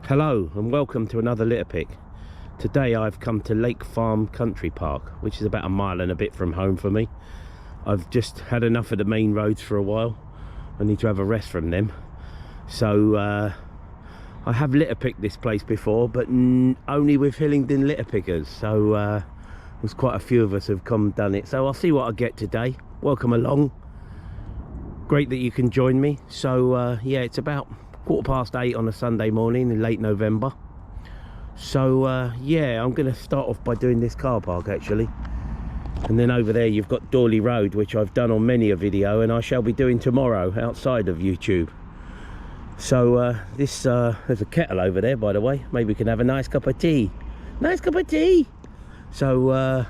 Hello and welcome to another litter pick. Today I've come to Lake Farm Country Park, which is about a mile and a bit from home for me. I've just had enough of the main roads for a while. I need to have a rest from them. So I have litter picked this place before, but only with Hillingdon litter pickers. So there's quite a few of us have come and done it. So I'll see what I get today. Welcome along. Great that you can join me. So yeah, it's about 8:15 on a Sunday morning in late November. So yeah, I'm going to start off by doing this car park actually, and then over there you've got Dawley Road, which I've done on many a video and I shall be doing tomorrow outside of YouTube. So there's a kettle over there, by the way. Maybe we can have a nice cup of tea. Nice cup of tea. So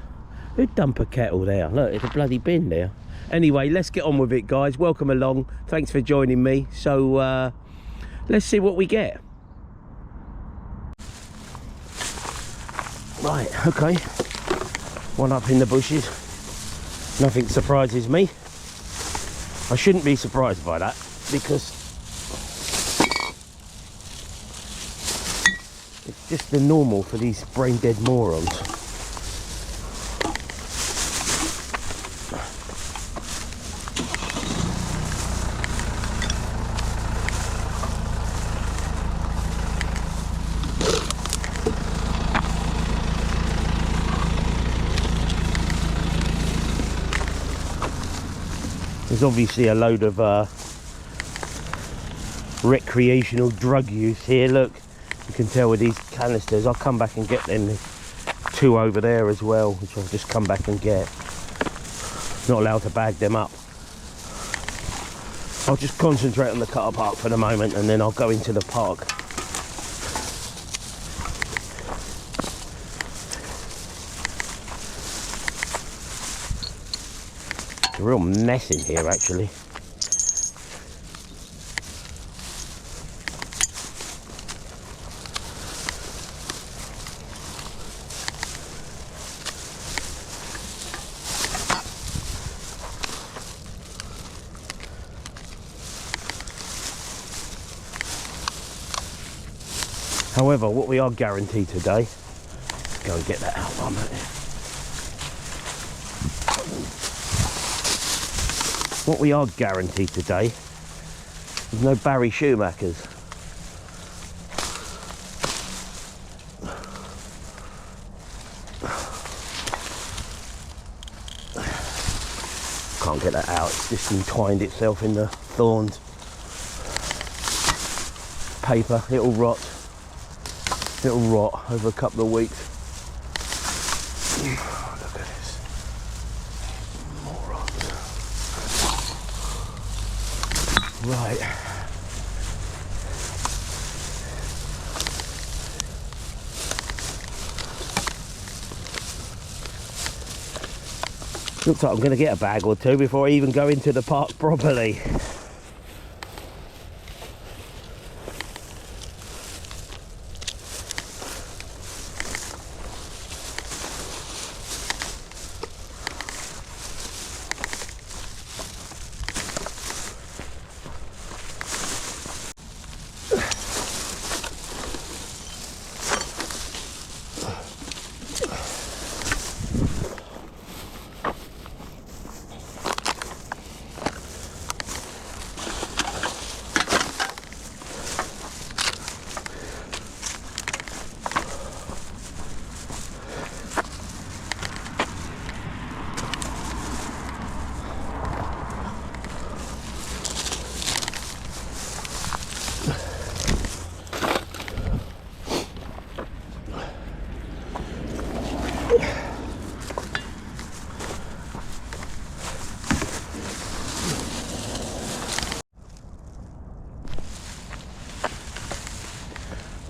who'd dump a kettle there? Look, it's a bloody bin there. Anyway, let's get on with it, guys. Welcome along, thanks for joining me. So let's see what we get. Right, okay, one up in the bushes. Nothing surprises me. I shouldn't be surprised by that, because it's just the normal for these brain dead morons. There's obviously a load of recreational drug use here. Look, you can tell with these canisters. I'll come back and get them. There's two over there as well, which I'll just come back and get. Not allowed to bag them up. I'll just concentrate on the car park for the moment, and then I'll go into the park. A real mess in here actually. However, what we are guaranteed today, let's go and get that out one minute. What we are guaranteed today is no Barry Schumachers. Can't get that out, it's just entwined itself in the thorns. Paper, it'll rot over a couple of weeks. Look at this. Morons. Right. Looks like I'm going to get a bag or two before I even go into the park properly.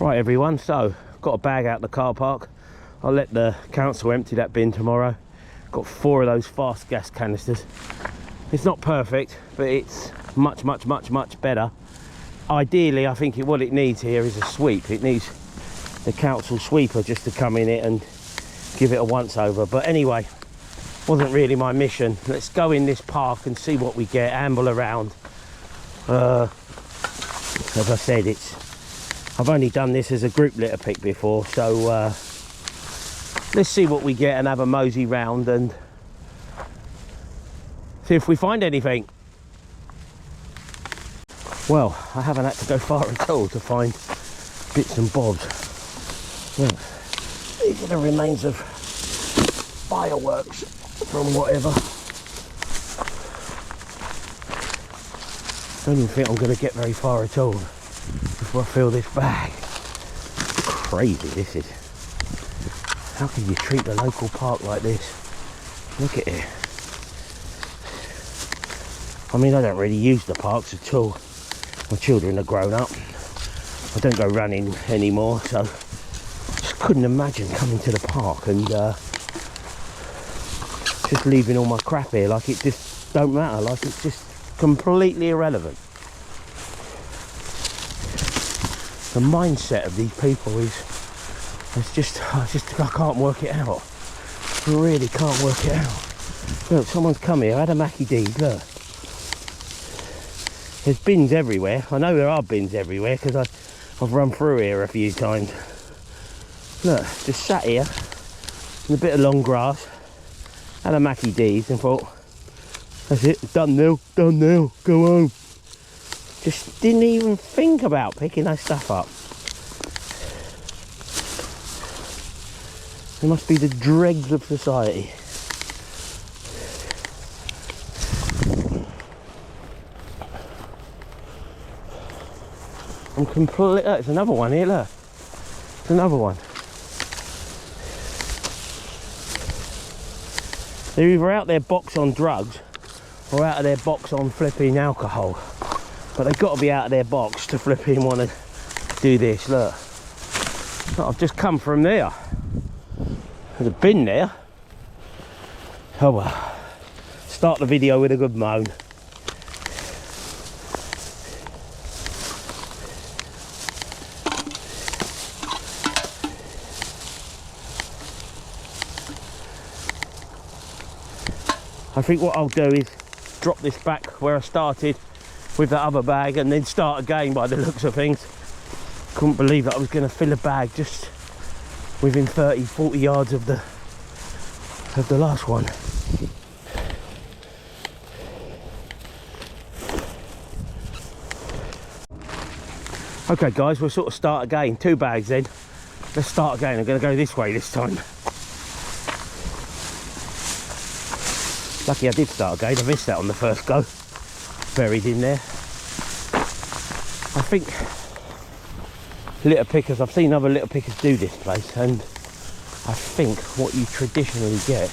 Right everyone, so got a bag out the car park. I'll let the council empty that bin tomorrow. Got 4 of those fast gas canisters. It's not perfect, but it's much better. Ideally, I think what it needs here is a sweep. It needs the council sweeper just to come in it and give it a once over. But anyway, wasn't really my mission. Let's go in this park and see what we get, amble around. As I said, it's I've only done this as a group litter pick before, so let's see what we get and have a mosey round and see if we find anything. Well, I haven't had to go far at all to find bits and bobs. Look, these are the remains of fireworks from whatever. I don't even think I'm going to get very far at all before I fill this bag. Crazy this is. How can you treat the local park like this? Look at it. I mean, I don't really use the parks at all. My children are grown up. I don't go running anymore, so just couldn't imagine coming to the park and just leaving all my crap here. Like it just don't matter. Like it's just completely irrelevant. The mindset of these people is just I can't work it out. I really can't work it out. Look, someone's come here, had a Mackie D's, look. There's bins everywhere. I know there are bins everywhere because I've run through here a few times. Look, just sat here in a bit of long grass, had a Mackie D's and thought, that's it, done now, go home. Just didn't even think about picking that stuff up. They must be the dregs of society. I'm completely... There's another one here, look. There's another one. They're either out their box on drugs or out of their box on flipping alcohol. But they've got to be out of their box to flipping want to do this, look. I've just come from there. There's a bin there. Oh well. Start the video with a good moan. I think what I'll do is drop this back where I started with that other bag and then start again by the looks of things. Couldn't believe that I was going to fill a bag just within 30-40 yards of the last one. Okay guys, we'll sort of start again. 2 bags then. Let's start again. I'm going to go this way this time. Lucky I did start again. I missed that on the first go. Buried in there. I think litter pickers, I've seen other litter pickers do this place, and I think what you traditionally get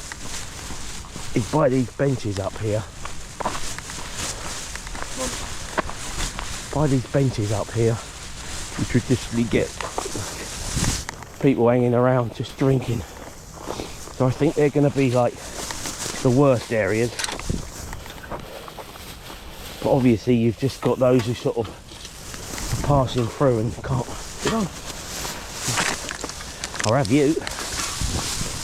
is by these benches up here. By these benches up here, you traditionally get people hanging around just drinking. So I think they're going to be like the worst areas. But obviously you've just got those who sort of are passing through and can't get on. Or have you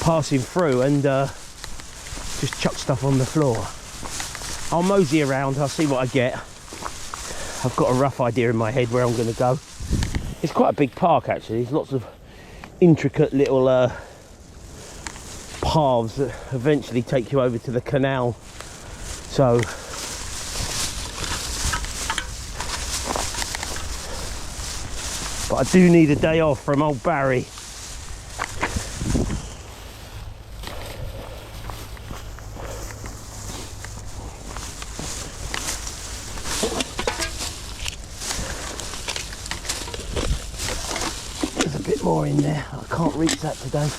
passing through and just chuck stuff on the floor. I'll mosey around, I'll see what I get. I've got a rough idea in my head where I'm going to go. It's quite a big park actually. There's lots of intricate little paths that eventually take you over to the canal. So but I do need a day off from old Barry. There's a bit more in there. I can't reach that today.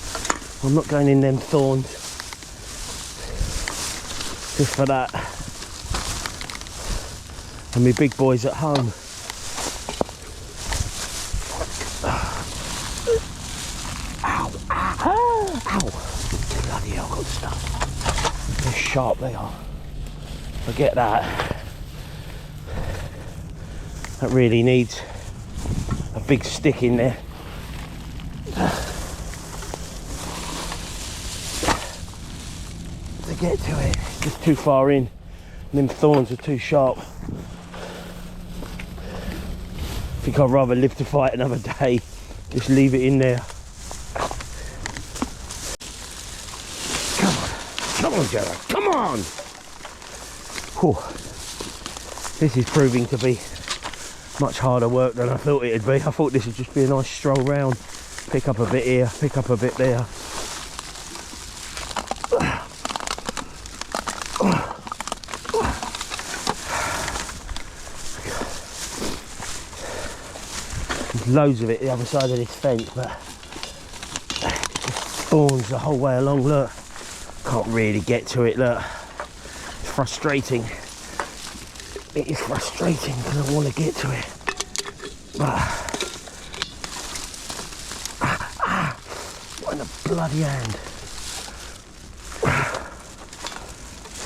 I'm not going in them thorns. Just for that. And my big boys at home. Ow, ow, ow. Bloody hell, good stuff. They're sharp, they are. Forget that. That really needs a big stick in there. To get to it, it's just too far in. And them thorns are too sharp. think I'd rather live to fight another day. Just leave it in there. Come on, Gerard, come on! Whew. This is proving to be much harder work than I thought it'd be. I thought this would just be a nice stroll round, pick up a bit here, pick up a bit there. There's loads of it the other side of this fence, but it just thorns the whole way along. Look, can't really get to it. Look, it's frustrating. It is frustrating because I want to get to it, but what in the bloody hand?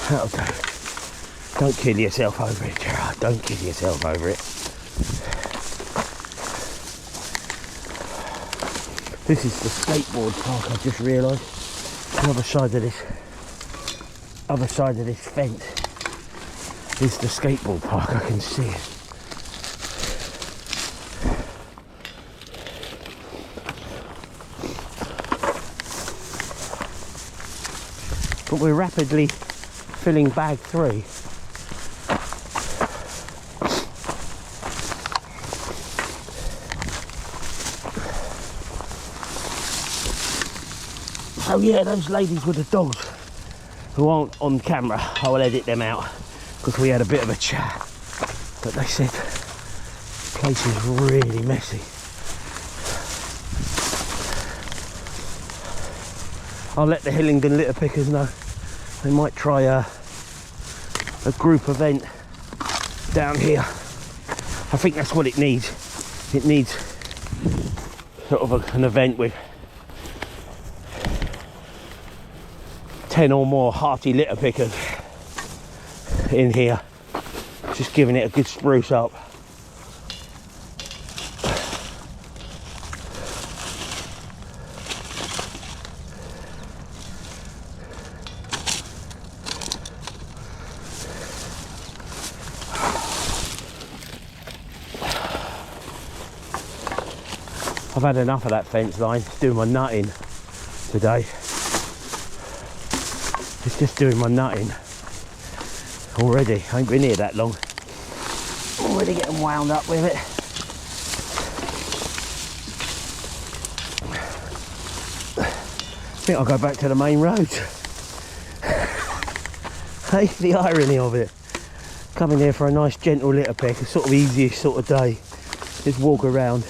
That'll do. Don't kill yourself over it, Gerard. Don't kill yourself over it. This is the skateboard park, I just realised. The other side of this fence is the skateboard park. I can see it. But we're rapidly filling bag 3. Oh yeah, those ladies with the dogs who aren't on camera, I will edit them out because we had a bit of a chat. But they said the place is really messy. I'll let the Hillingdon litter pickers know. They might try a group event down here. I think that's what it needs. It needs sort of an event with 10 or more hearty litter pickers in here, just giving it a good spruce up. I've had enough of that fence line. It's doing my nutting today. It's just doing my nutting already. I ain't been here that long. Already getting wound up with it. I think I'll go back to the main road. Hey, the irony of it. Coming here for a nice gentle litter pick, a sort of easiest sort of day. Just walk around,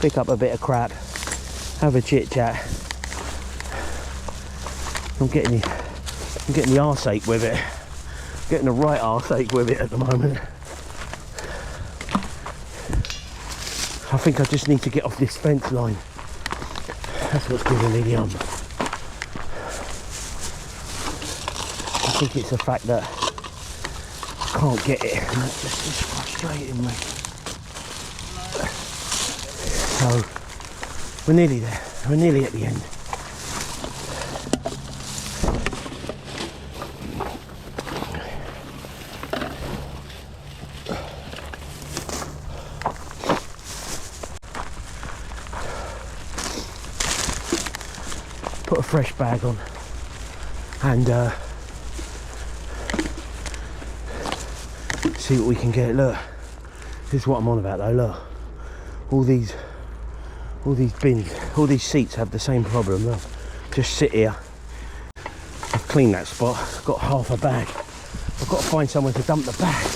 pick up a bit of crap, have a chit chat. I'm getting the arse ache with it. Getting the right arse ache with it at the moment. I think I just need to get off this fence line. That's what's giving me the I think it's the fact that I can't get it, and that just is frustrating me. So we're nearly there. We're nearly at the end. Put a fresh bag on and see what we can get. Look, this is what I'm on about though. Look, all these bins, all these seats have the same problem. Look, just sit here. I've cleaned that spot, got half a bag. I've got to find somewhere to dump the bag.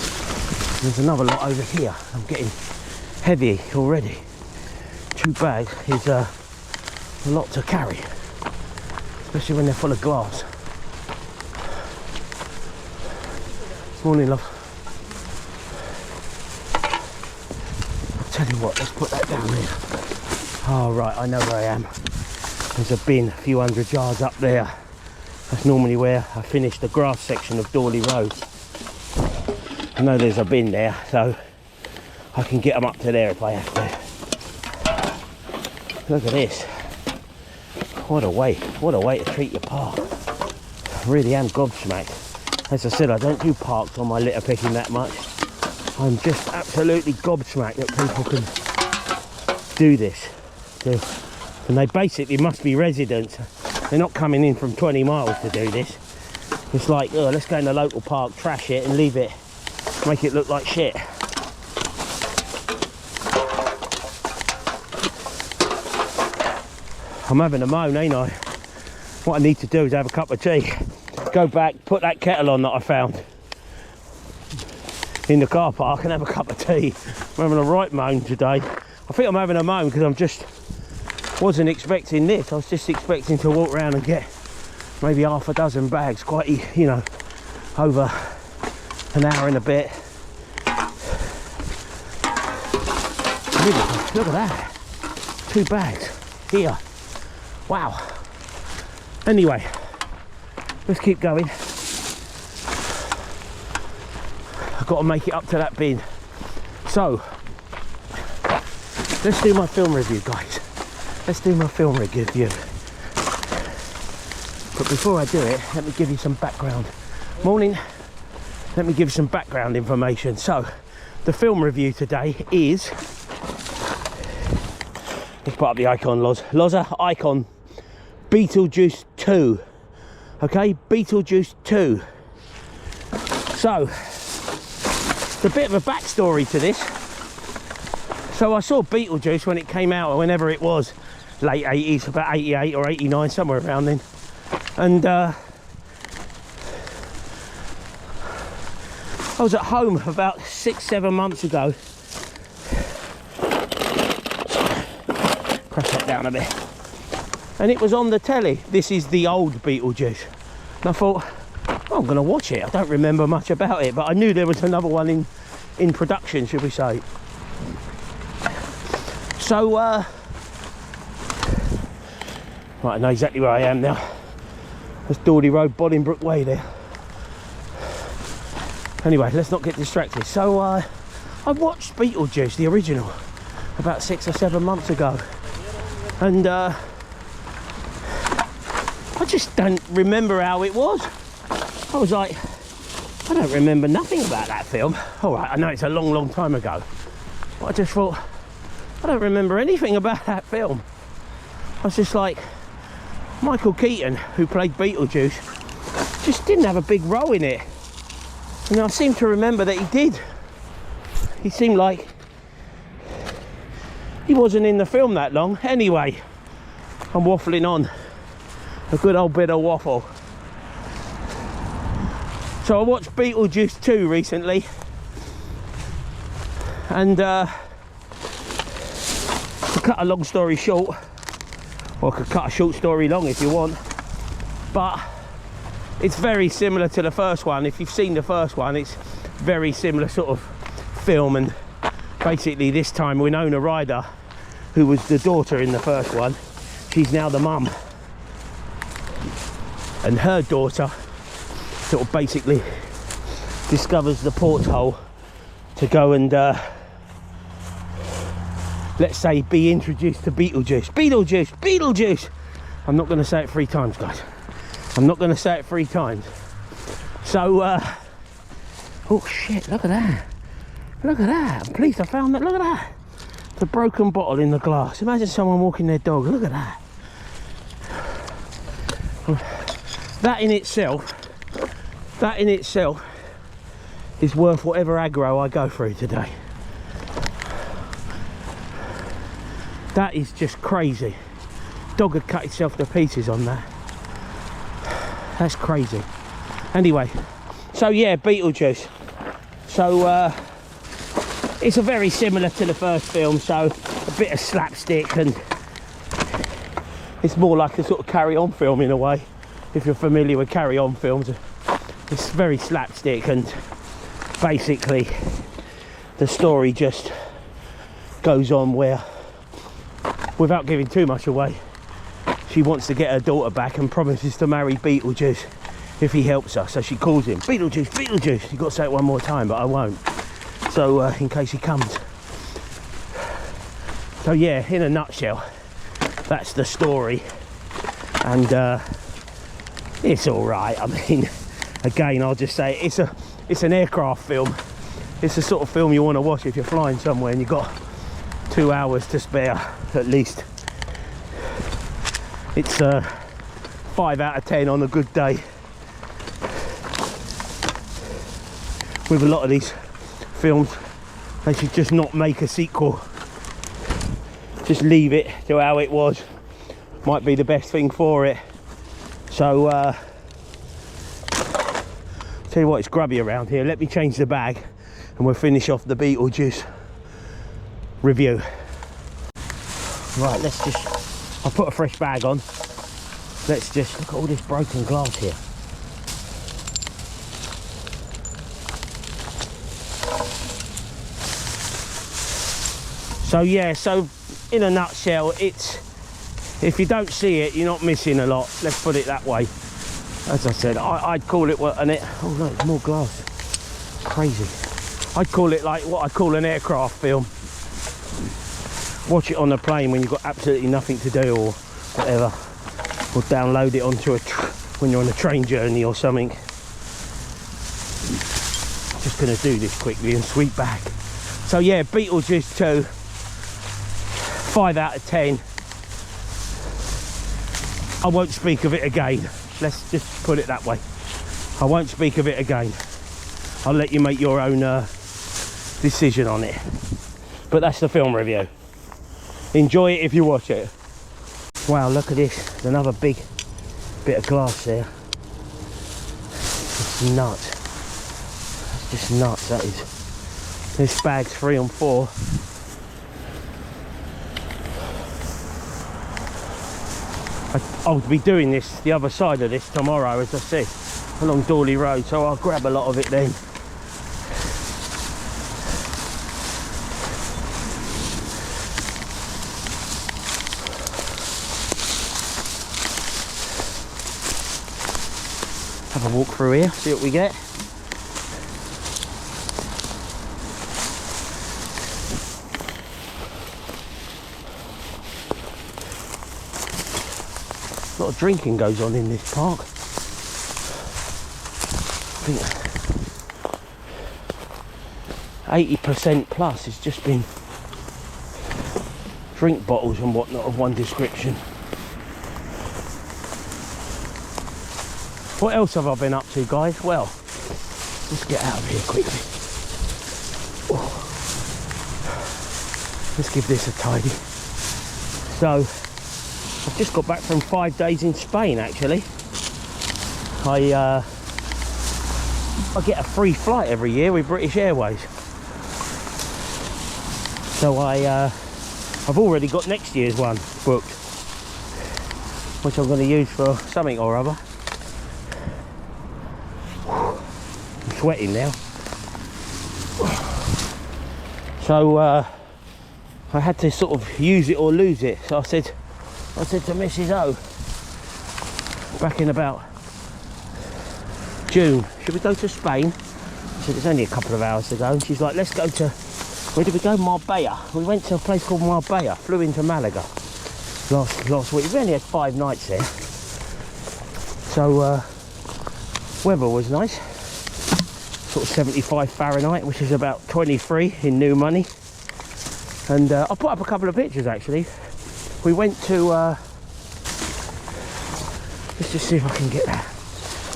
There's another lot over here. I'm getting heavy already. 2 bags is a lot to carry, especially when they're full of glass. Morning, love. I'll tell you what, let's put that down there. Oh right, I know where I am. There's a bin a few hundred yards up there. That's normally where I finish the grass section of Dawley Road. I know there's a bin there, so I can get them up to there if I have to. Look at this. What a way to treat your park. I really am gobsmacked. As I said, I don't do parks on my litter picking that much. I'm just absolutely gobsmacked that people can do this. And they basically must be residents. They're not coming in from 20 miles to do this. It's like, oh, let's go in the local park, trash it and leave it, make it look like shit. I'm having a moan, ain't I? What I need to do is have a cup of tea, go back, put that kettle on that I found in the car park and have a cup of tea. I'm having a right moan today. I think I'm having a moan because I'm just wasn't expecting this. I was just expecting to walk around and get maybe half a dozen bags, quite, you know, over an hour and a bit. Really, look at that, 2 bags here. Wow. Anyway, let's keep going. I've got to make it up to that bin. So, let's do my film review, guys. Let's do my film review. But before I do it, let me give you some background. Morning. Let me give you some background information. So, the film review today is... Let's put up the icon, Loza icon. Beetlejuice 2. Okay, Beetlejuice 2. So, it's a bit of a backstory to this. So I saw Beetlejuice when it came out, or whenever it was, late 80s, about 88 or 89, somewhere around then. And I was at home about 6-7 months ago. Crash that down a bit. And it was on the telly. This is the old Beetlejuice. And I thought, oh, I'm going to watch it. I don't remember much about it, but I knew there was another one in production, should we say. So, right, I know exactly where I am now. That's Dawley Road, Bolingbroke Way there. Anyway, let's not get distracted. So, I watched Beetlejuice, the original, about 6 or 7 months ago. And, I just don't remember how it was. I was like, I don't remember nothing about that film. All right, I know it's a long, long time ago. But I just thought, I don't remember anything about that film. I was just like, Michael Keaton, who played Beetlejuice, just didn't have a big role in it. And I seem to remember that he did. He seemed like he wasn't in the film that long. Anyway, I'm waffling on. A good old bit of waffle. So I watched Beetlejuice 2 recently, and to cut a long story short, or I could cut a short story long if you want, but it's very similar to the first one. If you've seen the first one, it's very similar sort of film, and basically this time Winona Ryder, who was the daughter in the first one, she's now the mum. And her daughter sort of basically discovers the porthole to go and let's say be introduced to Beetlejuice. Beetlejuice, Beetlejuice. I'm not going to say it 3 times, guys. I'm not going to say it 3 times. So oh shit, look at that. Look at that. I'm pleased I found that. Look at that. The broken bottle in the glass. Imagine someone walking their dog. Look at that. That in itself is worth whatever aggro I go through today. That is just crazy. Dog had cut itself to pieces on that. That's crazy. Anyway, so yeah, Beetlejuice. So it's a very similar to the first film, so a bit of slapstick, and it's more like a sort of carry-on film in a way. If you're familiar with carry-on films, it's very slapstick, and basically the story just goes on where, without giving too much away, she wants to get her daughter back and promises to marry Beetlejuice if he helps her. So she calls him, Beetlejuice, Beetlejuice. You've got to say it one more time, but I won't. So in case he comes. So yeah, in a nutshell, that's the story. And it's all right. I mean, again, I'll just say it's an aircraft film, it's the sort of film you want to watch if you're flying somewhere and you've got 2 hours to spare at least. It's 5 out of 10 on a good day. With a lot of these films, they should just not make a sequel. Just leave it to how it was. Might be the best thing for it. So tell you what, it's grubby around here. Let me change the bag and we'll finish off the Beetlejuice review. Right, let's just, I'll put a fresh bag on. Let's just look at all this broken glass here. So yeah, so in a nutshell, it's, if you don't see it, you're not missing a lot. Let's put it that way. As I said, I'd call it what, oh no, it's more glass. Crazy. I'd call it like what I call an aircraft film. Watch it on a plane when you've got absolutely nothing to do or whatever. Or download it onto when you're on a train journey or something. Just gonna do this quickly and sweep back. So yeah, Beetlejuice 2. 5 out of 10. I won't speak of it again. Let's just put it that way. I won't speak of it again. I'll let you make your own decision on it. But that's the film review. Enjoy it if you watch it. Wow, look at this. There's another big bit of glass there. It's nuts. That's just nuts, that is. This bag's 3 on 4. I'll be doing this, the other side of this tomorrow, as I said, along Dawley Road, so I'll grab a lot of it then. Have a walk through here, see what we get. A lot of drinking goes on in this park. I think 80% plus has just been drink bottles and whatnot of one description. What else have I been up to, guys? Well, let's get out of here quickly. Oh. Let's give this a tidy. So I've just got back from 5 days in Spain, actually. I get a free flight every year with British Airways. So I've already got next year's one booked, which I'm going to use for something or other. I'm sweating now. So I had to sort of use it or lose it. So I said to Mrs. O, back in about June, should we go to Spain? I said, it's only a couple of hours to go. And she's like, let's go to, where did we go? Marbella. We went to a place called Marbella, flew into Malaga last week. We only had 5 nights there. So weather was nice. Sort of 75 Fahrenheit, which is about 23 in new money. And I'll put up a couple of pictures actually. We went to, let's just see if I can get that.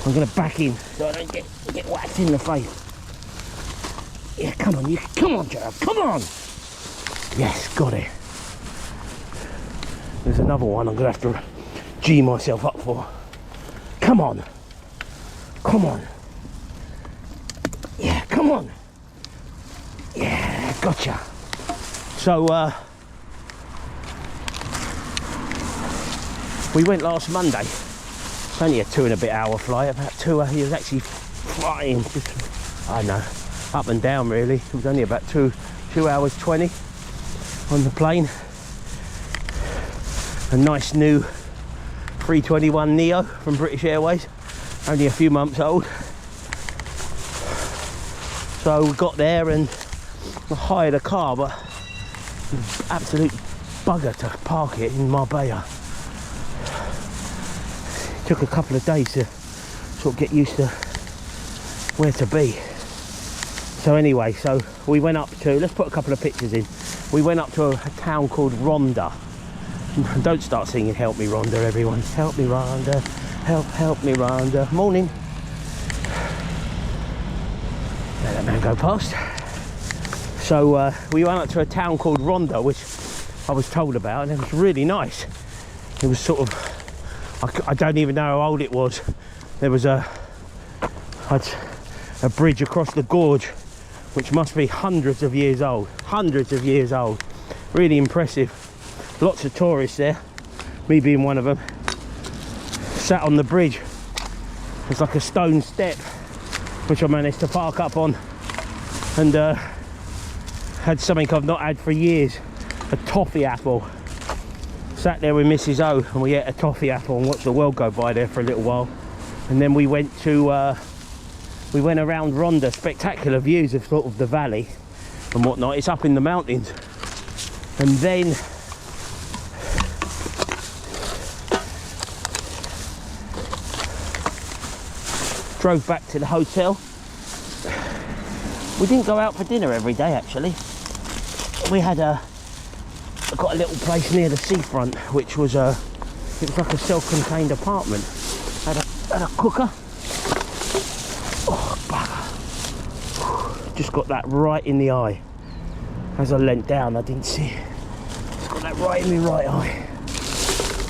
I'm going to back in so I don't get whacked in the face. Yeah, come on, come on, Gerald, come on! Yes, got it. There's another one I'm going to have to G myself up for. Come on. Come on. Yeah, come on. Yeah, gotcha. So, we went last Monday. It's only a 2 and a bit hour flight, about 2 hours. He was actually flying, just, I don't know, up and down really. It was only about 2 hours 20 on the plane. A nice new 321 Neo from British Airways, only a few months old. So we got there and I hired a car, but absolute bugger to park it in Marbella. Took a couple of days to sort of get used to where to be. So anyway, so we went up to, let's put a couple of pictures in. We went up to a town called Rhondda. Don't start singing Help Me Rhondda, everyone. Help me Rhondda, help me Rhondda. Morning. Let that man go past. So we went up to a town called Rhondda, which I was told about, and it was really nice. It was sort of, I don't even know how old it was. There was a bridge across the gorge, which must be hundreds of years old. Hundreds of years old. Really impressive. Lots of tourists there, me being one of them. Sat on the bridge. It's like a stone step, which I managed to park up on, and had something I've not had for years, a toffee apple. Sat there with Mrs. O and we ate a toffee apple and watched the world go by there for a little while. And then we went to we went around Rhondda. Spectacular views of sort of the valley and whatnot. It's up in the mountains. And then drove back to the hotel. We didn't go out for dinner every day, actually. We had got a little place near the seafront, which was it was like a self-contained apartment. Had a cooker. Oh, bugger. Just got that right in the eye. As I leant down, I didn't see it. Just got that right in my right eye.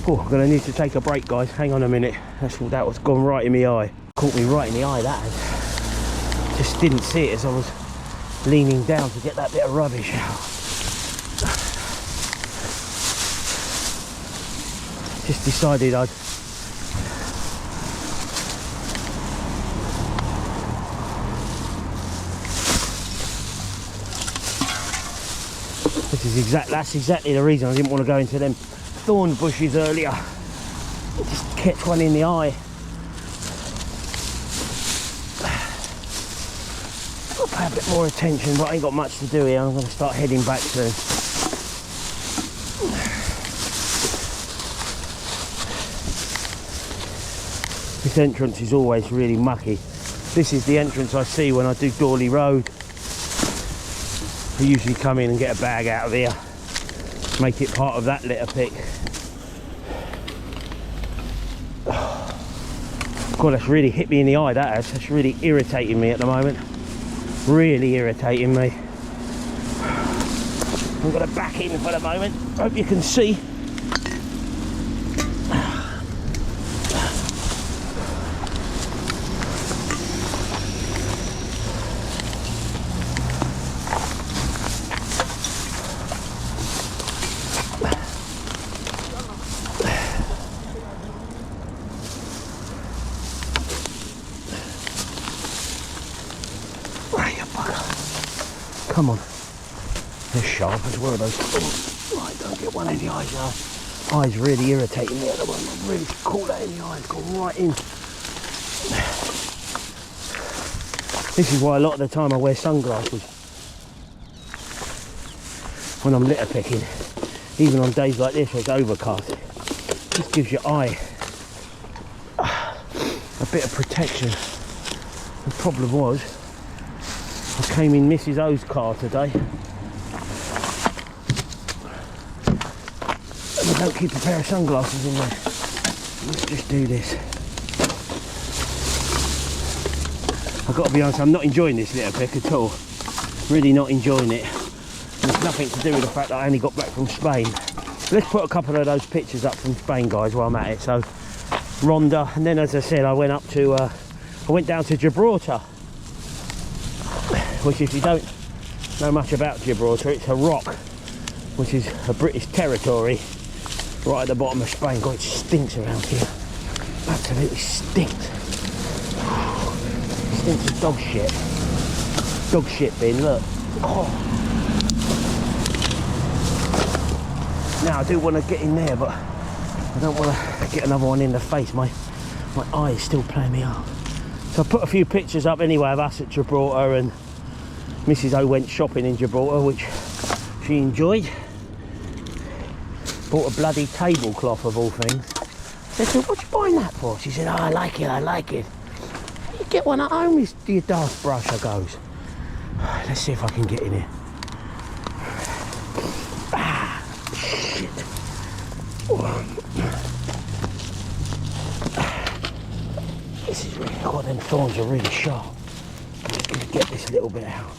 Oh, I'm gonna need to take a break, guys. Hang on a minute. That was gone right in my eye. Caught me right in the eye, that has. Just didn't see it as I was leaning down to get that bit of rubbish out. Just decided I'd that's exactly the reason I didn't want to go into them thorn bushes earlier. Just catch one in the eye. Got to pay a bit more attention, but I ain't got much to do here. I'm going to start heading back soon. This entrance is always really mucky. This is the entrance I see when I do Dawley Road. I usually come in and get a bag out of here, make it part of that litter pick. God, that's really hit me in the eye, that has. That's really irritating me at the moment. Really irritating me. I'm going to back in for the moment. Hope you can see. Come on. They're sharp as well, those. Oh, right, don't get one in the eyes now. Eyes really irritating me at the moment. I've really caught that in the eye. It's gone right in. This is why a lot of the time I wear sunglasses when I'm litter picking. Even on days like this where it's overcast. It just gives your eye a bit of protection. The problem was, I came in Mrs. O's car today and I don't keep a pair of sunglasses in there. Let's just do this. I've got to be honest, I'm not enjoying this litter pick at all. Really not enjoying it. And it's nothing to do with the fact that I only got back from Spain. Let's put a couple of those pictures up from Spain, guys, while I'm at it. So Rhondda, and then as I said, I went up to I went down to Gibraltar, which, if you don't know much about Gibraltar, it's a rock which is a British territory right at the bottom of Spain. God, it stinks around here. Absolutely stinks. It stinks of dog shit. Dog shit bin, look. Oh. Now I do want to get in there, but I don't want to get another one in the face. My eye is still playing me up. So I put a few pictures up anyway of us at Gibraltar, and Mrs. O went shopping in Gibraltar, which she enjoyed. Bought a bloody tablecloth of all things. I said, what you buying that for? She said, oh, I like it, I like it. You get one at home, you daft brush, I goes. Let's see if I can get in here. Ah, shit. This is really, God, them thorns are really sharp. I'm just going to get this little bit out.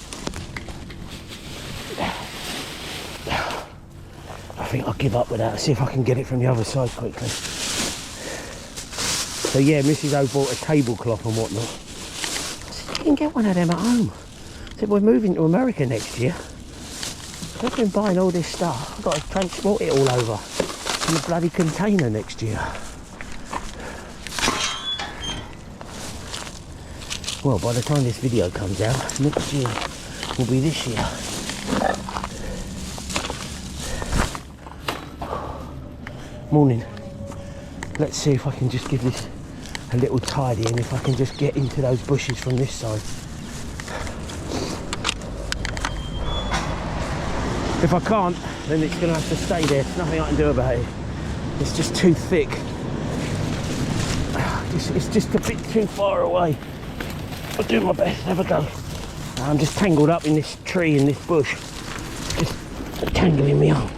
I think I'll give up with that. See if I can get it from the other side quickly. So yeah, Mrs. O bought a tablecloth and whatnot. I said, you can get one of them at home. I said, we're moving to America next year. I've been buying all this stuff. I've got to transport it all over in a bloody container next year. Well, by the time this video comes out, next year will be this year. Morning. Let's see if I can just give this a little tidy and if I can just get into those bushes from this side. If I can't, then it's going to have to stay there. There's nothing I can do about it. It's just too thick. It's just a bit too far away. I'll do my best, have a go. I'm just tangled up in this tree, in this bush. Just tangling me up.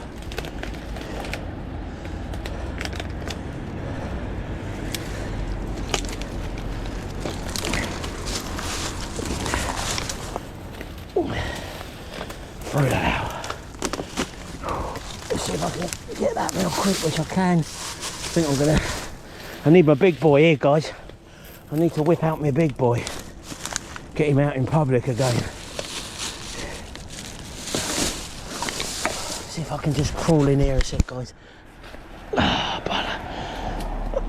Throw that out. Let's see if I can get that real quick, which I can. I think I'm gonna... I need my big boy here, guys. I need to whip out my big boy. Get him out in public again. See if I can just crawl in here a sec, guys. But I'm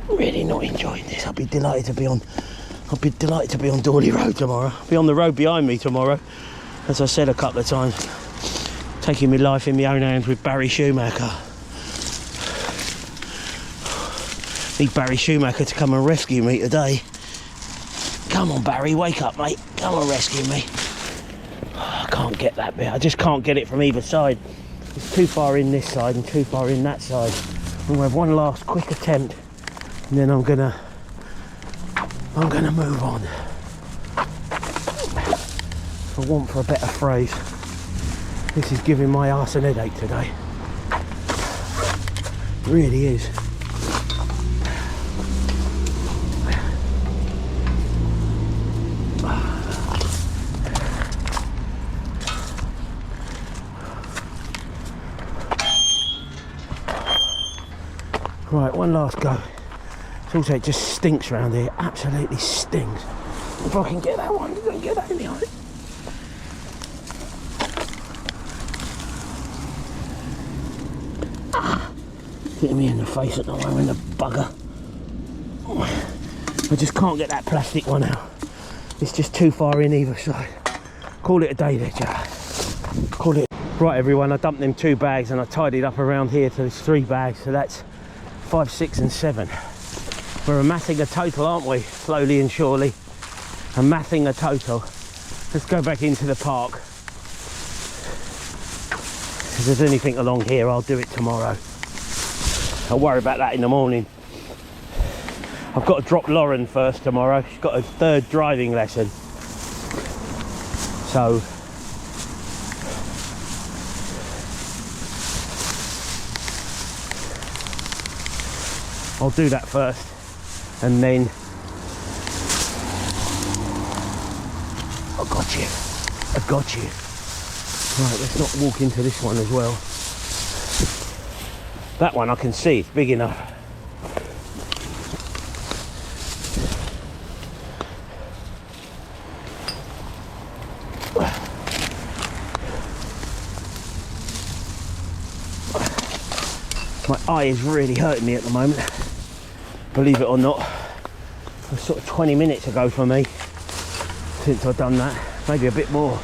really not enjoying this. I'll be delighted to be on Dawley Road tomorrow. I'll be on the road behind me tomorrow. As I said a couple of times, taking my life in my own hands with Barry Schumacher. Need Barry Schumacher to come and rescue me today. Come on, Barry, wake up, mate. Come and rescue me. I can't get that bit. I just can't get it from either side. It's too far in this side and too far in that side. I'm gonna have one last quick attempt, and then I'm gonna move on. For want for a better phrase, this is giving my arse an headache today. It really is. Right, one last go. It's also, it just stinks around here. Absolutely stinks. If I can get that one, get that in the eye. Hitting me in the face at the moment, the bugger. I just can't get that plastic one out. It's just too far in either side. Call it a day there, Jack. Call it. Right, everyone, I dumped them 2 bags and I tidied up around here to there's 3 bags, so that's 5, 6 and 7. We're amassing a total, aren't we? Slowly and surely. Amassing a total. Let's go back into the park. If there's anything along here, I'll do it tomorrow. I'll worry about that in the morning. I've got to drop Lauren first tomorrow. She's got a 3rd driving lesson. So I'll do that first, and then I got you. I got you. Right, let's not walk into this one as well. That one I can see, it's big enough. My eye is really hurting me at the moment, believe it or not. It was sort of 20 minutes ago for me since I've done that, maybe a bit more.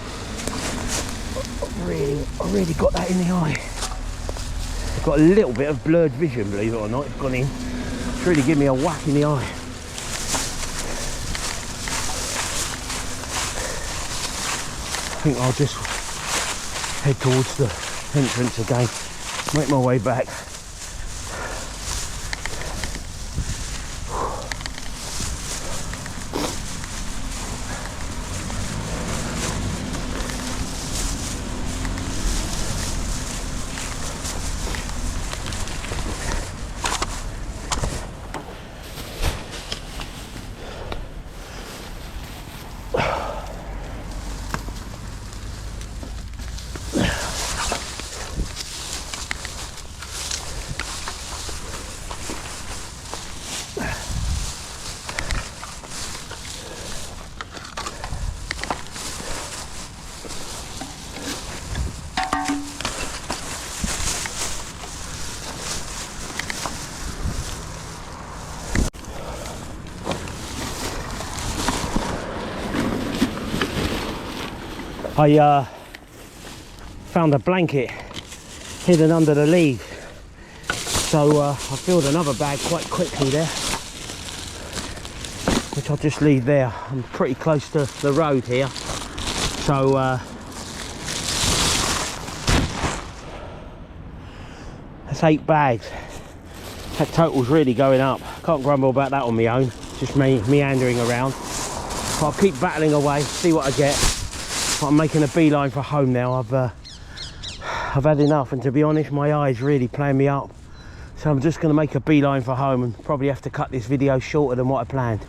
I really got that in the eye. I've got a little bit of blurred vision, believe it or not. It's gone in. It's really given me a whack in the eye. I think I'll just head towards the entrance again, make my way back. I found a blanket hidden under the leaves, so I filled another bag quite quickly there, which I'll just leave there. I'm pretty close to the road here, so that's 8 bags. That total's really going up. Can't grumble about that on my own, just me meandering around. But I'll keep battling away, see what I get. But I'm making a beeline for home now. I've had enough, and to be honest, my eye's really playing me up. So I'm just going to make a beeline for home and probably have to cut this video shorter than what I planned.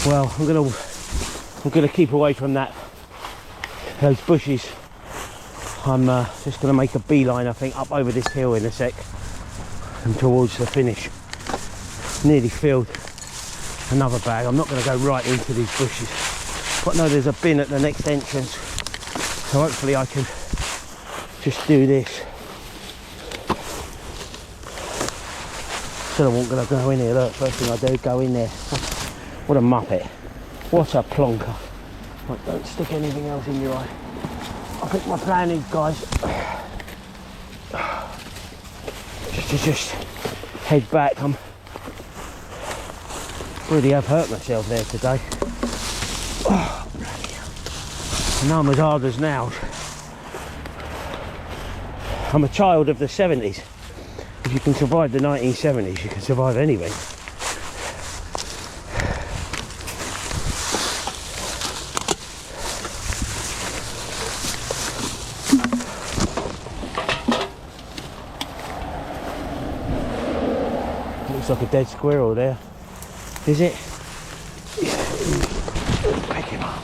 Well, I'm gonna keep away from those bushes. I'm just gonna make a beeline, I think, up over this hill in a sec and towards the finish. Nearly filled another bag. I'm not gonna go right into these bushes, but no, there's a bin at the next entrance, so hopefully I can just do this. Still, I won't gonna go in here. Look, first thing I do, go in there. What a muppet. What a plonker. Right, don't stick anything else in your eye. I think my plan is, guys, just head back. I'm really have hurt myself there today. Oh, bloody hell. I know I'm as hard as nails. I'm a child of the 70s. If you can survive the 1970s, you can survive anything. Looks like a dead squirrel there. Is it? Pick him up.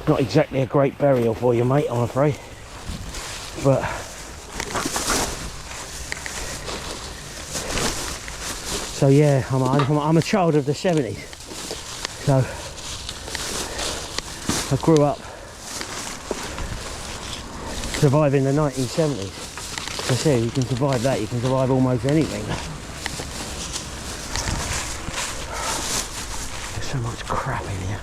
Not exactly a great burial for you, mate, I'm afraid. But so yeah, I'm a child of the 70s. So I grew up surviving the 1970s. I say, you can survive that, you can survive almost anything. There's so much crap in here.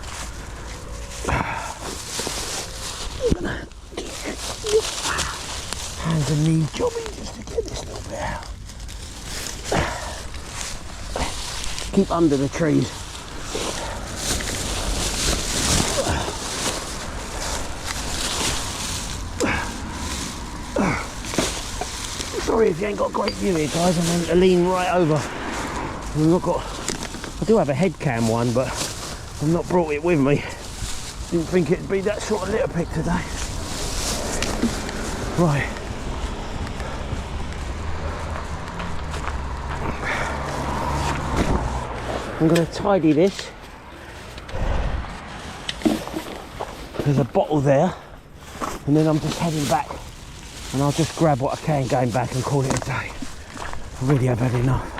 Hands and knees jobbing just to get this little bit out. Keep under the trees. Sorry if you ain't got great view here, guys. I'm going to lean right over. I do have a head cam one, but I've not brought it with me. Didn't think it'd be that sort of litter pick today. Right. I'm going to tidy this. There's a bottle there, and then I'm just heading back, and I'll just grab what I can going back and call it a day. I really have had enough.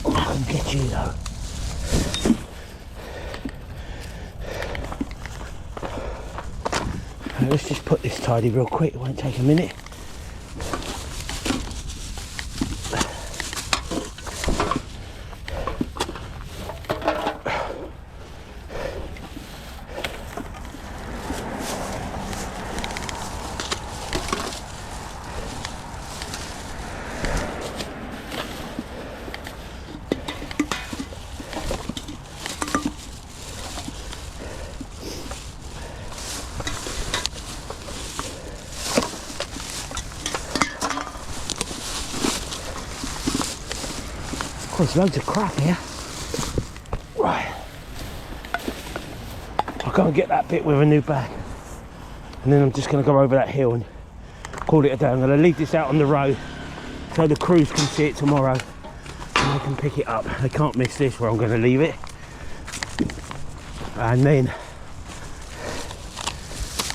I can get you though. Let's just put this tidy real quick, it won't take a minute. there's loads of crap here. Right. I'll go and get that bit with a new bag. And then I'm just going to go over that hill and call it a day. I'm going to leave this out on the road so the crews can see it tomorrow and they can pick it up. They can't miss this where I'm going to leave it. And then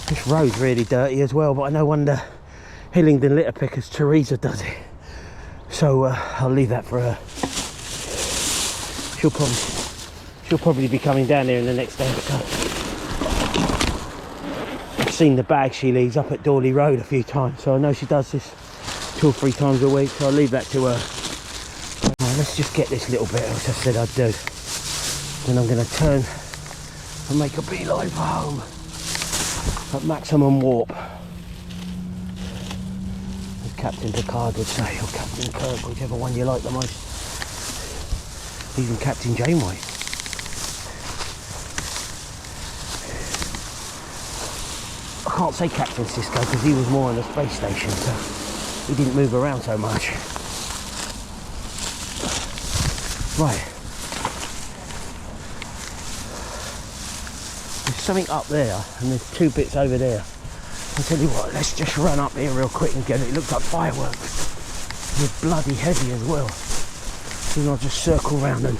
this road's really dirty as well, but I no wonder Hillingdon litter pickers Teresa does it. So I'll leave that for her. She'll probably be coming down there in the next day or so. I've seen the bag she leaves up at Dawley Road a few times, so I know she does this 2 or 3 times a week, so I'll leave that to her. Right, let's just get this little bit, which I said I'd do. Then I'm going to turn and make a beeline for home at maximum warp. As Captain Picard would say, or Captain Kirk, whichever one you like the most. Even Captain Janeway. I can't say Captain Sisko because he was more on the space station, so he didn't move around so much. Right. There's something up there and there's 2 bits over there. I'll tell you what, let's just run up here real quick and get it. It looks like fireworks. They're bloody heavy as well. And I'll just circle round and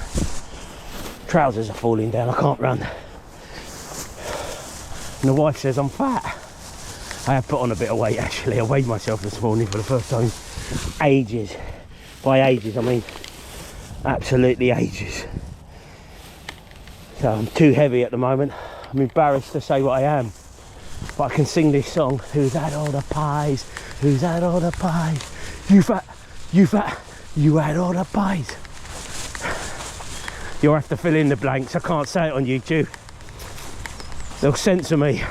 trousers are falling down. I can't run. And the wife says I'm fat. I have put on a bit of weight actually. I weighed myself this morning for the first time in ages. By ages I mean absolutely ages. So I'm too heavy at the moment. I'm embarrassed to say what I am. But I can sing this song. Who's had all the pies? Who's had all the pies? You fat, you fat, you had all the pies. You'll have to fill in the blanks. I can't say it on YouTube. They'll censor me.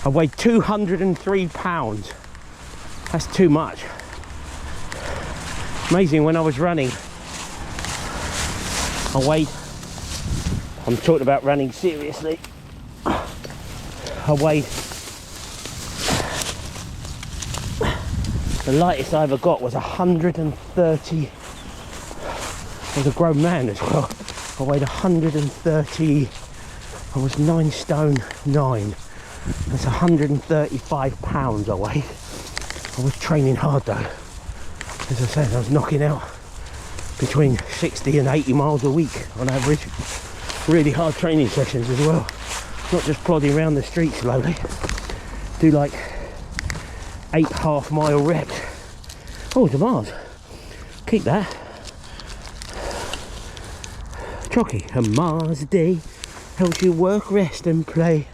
I weighed 203 pounds. That's too much. Amazing, when I was running, I weighed, I'm talking about running seriously, I weighed, the lightest I ever got was 130. I was a grown man as well. I weighed 130. I was 9 stone 9. That's 135 pounds I weighed. I was training hard though. As I said, I was knocking out between 60 and 80 miles a week on average. Really hard training sessions as well. Not just plodding around the street slowly. Do like 8 half-mile reps. Oh, the Mars. Keep that. Chocky. A Mars day helps you work, rest and play.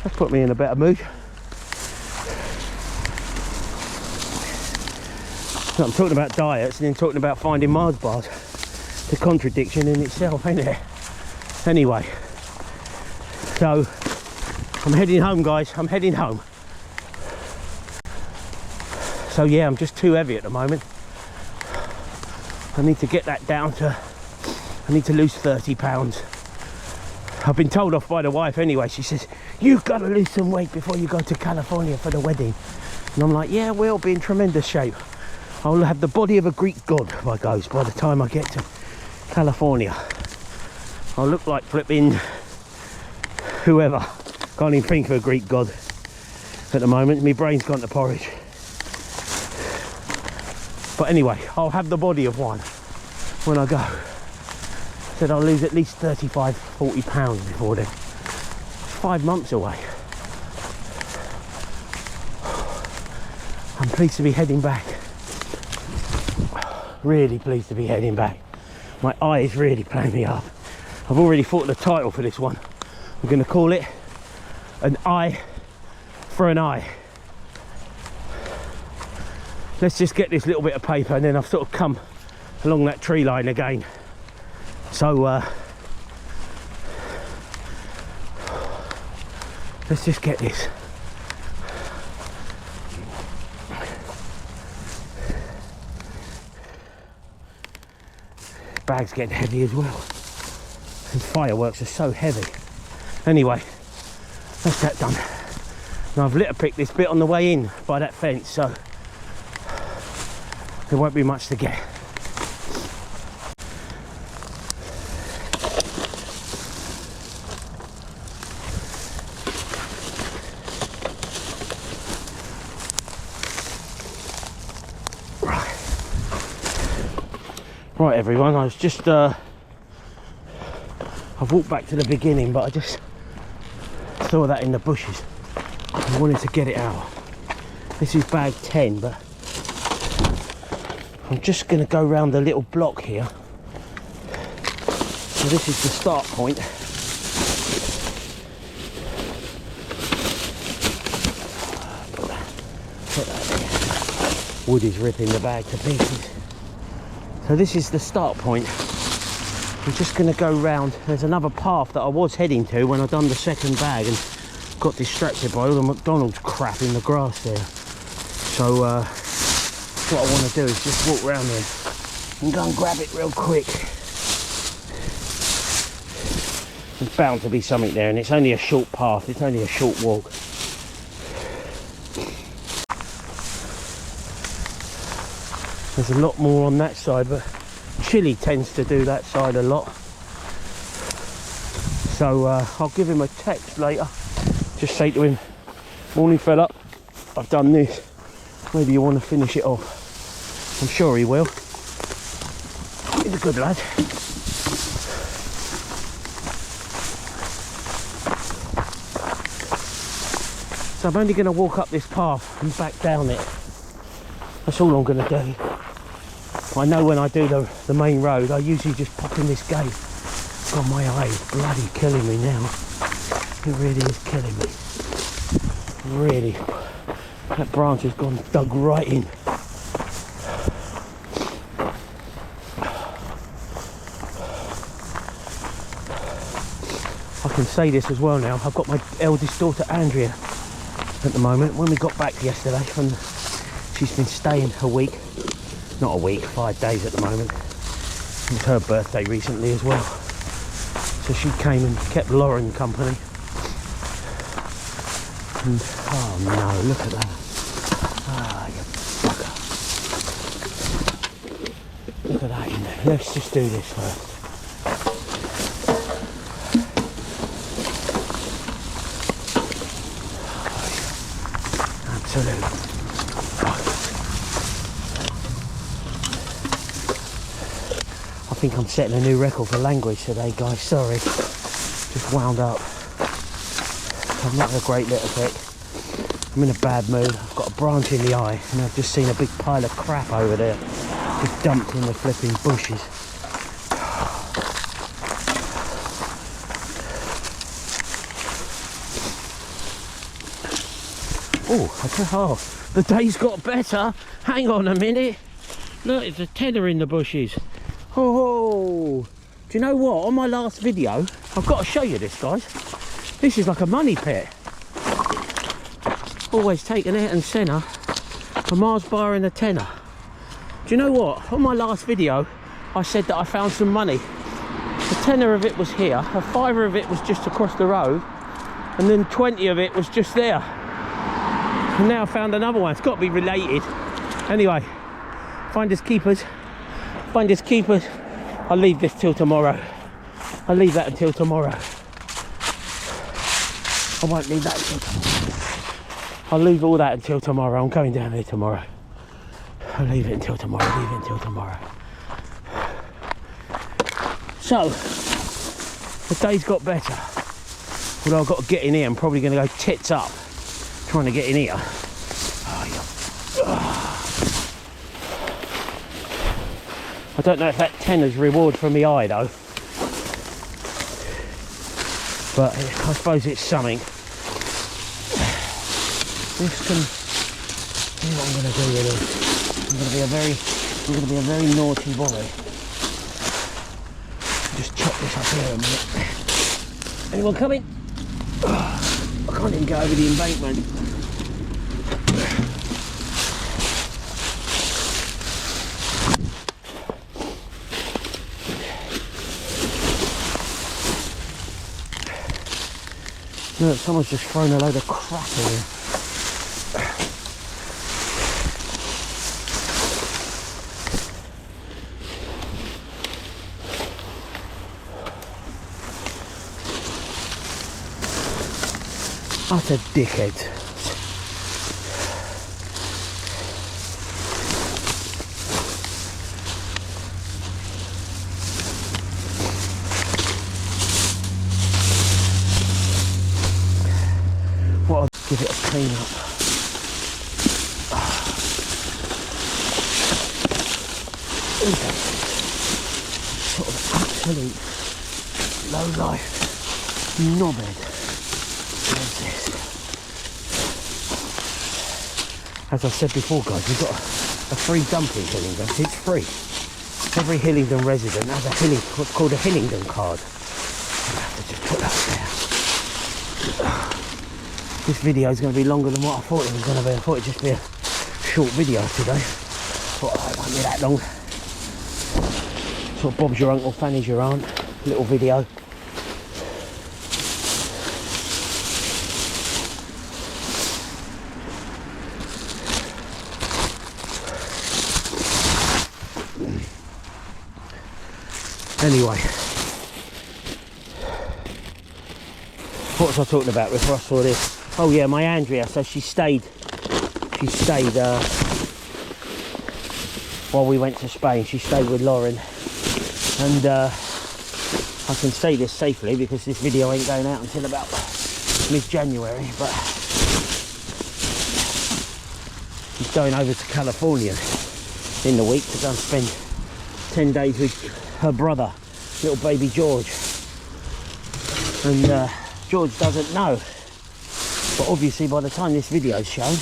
That's put me in a better mood. So I'm talking about diets and then talking about finding Mars bars. It's a contradiction in itself, ain't it? Anyway. So, I'm heading home, guys. I'm heading home. So yeah, I'm just too heavy at the moment. I need to get that down to, I need to lose 30 pounds. I've been told off by the wife anyway. She says, you've got to lose some weight before you go to California for the wedding. And I'm like, yeah, we'll be in tremendous shape. I'll have the body of a Greek god by the time I get to California. I'll look like flipping whoever. Can't even think of a Greek god at the moment. My brain's gone to porridge. But anyway, I'll have the body of one when I go. Said I'll lose at least 35, 40 pounds before then. 5 months away. I'm pleased to be heading back. Really pleased to be heading back. My eye is really playing me up. I've already thought of the title for this one. I'm going to call it An Eye for an Eye. Let's just get this little bit of paper and then I've sort of come along that tree line again. So let's just get this. Bag's getting heavy as well. These fireworks are so heavy. Anyway, that's that done. Now I've litter picked this bit on the way in by that fence, so there won't be much to get. Right everyone, I was just I've walked back to the beginning, but I just saw that in the bushes. I wanted to get it out. This is bag 10, but I'm just going to go round the little block here. So this is the start point. Put that there. Wood is ripping the bag to pieces. So this is the start point. I'm just going to go round. There's another path that I was heading to when I done the second bag and got distracted by all the McDonald's crap in the grass there. So what I want to do is just walk around there and go and grab it real quick. There's bound to be something there, and it's only a short path, it's only a short walk. There's a lot more on that side, but Chili tends to do that side a lot. So I'll give him a text later. Just say to him, morning fella, I've done this. Maybe you want to finish it off. I'm sure he will. He's a good lad. So I'm only going to walk up this path and back down it. That's all I'm going to do. I know when I do the main road, I usually just pop in this gate. God, my eye is bloody killing me now. It really is killing me. Really. That branch has gone dug right in. I can say this as well now. I've got my eldest daughter Andrea at the moment. When we got back yesterday, she's been staying a week. Not a week, 5 days at the moment. It was her birthday recently as well. So she came and kept Lauren company. And, oh no, look at that. Ah, you bugger. Look at that in there. Let's just do this first. Absolute. I think I'm setting a new record for language today, guys. Sorry. Just wound up. I'm not in a great little pick. I'm in a bad mood. I've got a branch in the eye and I've just seen a big pile of crap over there. Just dumped in the flipping bushes. Oh, the day's got better. Hang on a minute. Look, it's a tenner in the bushes. Oh, do you know what? On my last video, I've got to show you this, guys. This is like a money pit. Always taking it and centre a Mars bar and a tenner. Do you know what? On my last video, I said that I found some money. A tenner of it was here, a fiver of it was just across the road, and then 20 of it was just there. And now I found another one. It's got to be related. Anyway, finders keepers. Finders keepers. I'll leave this till tomorrow. I'll leave that until tomorrow. I won't leave that until tomorrow. I'll leave all that until tomorrow. I'm going down there tomorrow. I'll leave it until tomorrow. Leave it until tomorrow. So, the day's got better. Although I've got to get in here. I'm probably going to go tits up trying to get in here. I don't know if that tenner's reward for me eye though. But I suppose it's something. This can. Here's what I'm going to do with it. I'm going to be a very naughty boy. Just chop this up here a minute. Anyone coming? I can't even go over the embankment. Look, someone's just thrown a load of crap in here. Utter dickheads. Well, I'll give it a clean up. Sort of absolute low life knobhead. What's this? As I said before, guys, we've got a free dumping Hillingdon. It's free. Every Hillingdon resident has a what's called a Hillingdon card. I'll have to just put that there. This video is going to be longer than what I thought it was going to be. I thought it'd just be a short video today. Thought it won't be that long. Sort of Bob's your uncle, Fanny's your aunt. Little video. Anyway, what was I talking about before I saw this? Oh yeah, my Andrea. So she stayed while we went to Spain. She stayed with Lauren, and I can say this safely because this video ain't going out until about mid-January, but she's going over to California in the week to go and spend 10 days with her brother, little baby George. And George doesn't know, but obviously by the time this video's shown,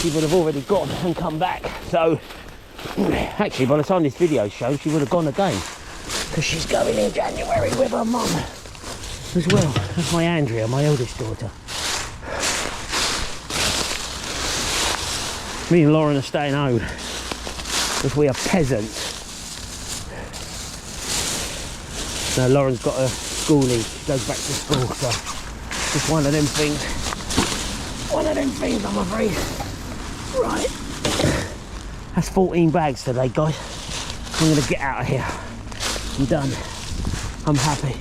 she would have already gone and come back. So actually by the time this video's shown, she would have gone again, because she's going in January with her mum as well. That's my Andrea, my eldest daughter. Me and Lauren are staying home because we are peasants. Now Lauren's got a schoolie, she goes back to school, so just one of them things. I'm afraid. Right, that's 14 bags today, guys. I'm gonna get out of here. I'm done. I'm happy.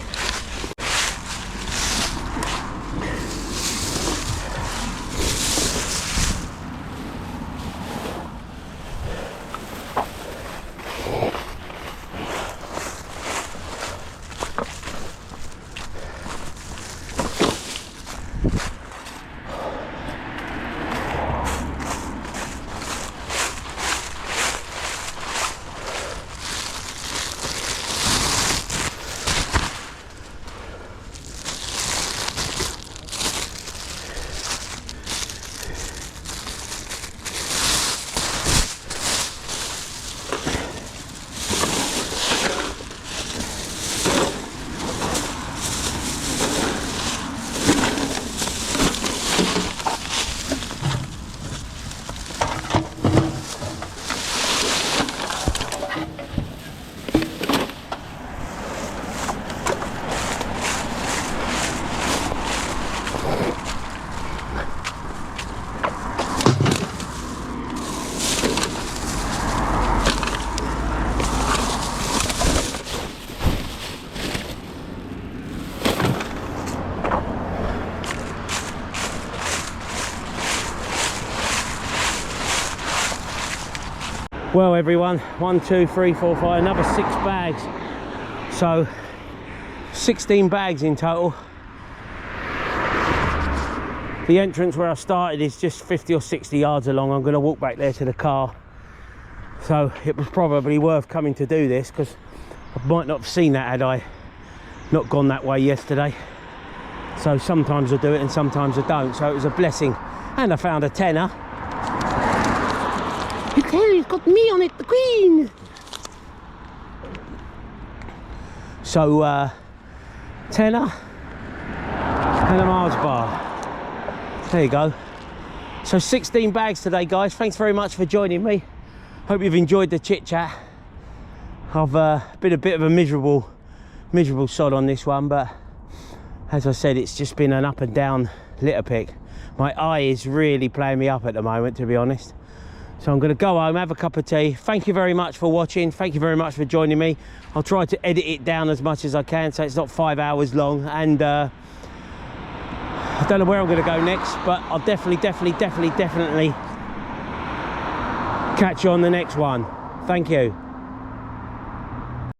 Well everyone, 1, 2, 3, 4, 5, another 6 bags. So 16 bags in total. The entrance where I started is just 50 or 60 yards along. I'm going to walk back there to the car. So it was probably worth coming to do this, because I might not have seen that had I not gone that way yesterday. So sometimes I do it and sometimes I don't. So it was a blessing. And I found a tenner. It's got me on it, the Queen. So tenner and a Mars bar. There you go. So 16 bags today, guys. Thanks very much for joining me. Hope you've enjoyed the chit chat. I've been a bit of a miserable sod on this one, but as I said, it's just been an up and down litter pick. My eye is really playing me up at the moment, to be honest. So I'm going to go home, have a cup of tea. Thank you very much for watching. Thank you very much for joining me. I'll try to edit it down as much as I can so it's not 5 hours long. And I don't know where I'm going to go next, but I'll definitely catch you on the next one. Thank you.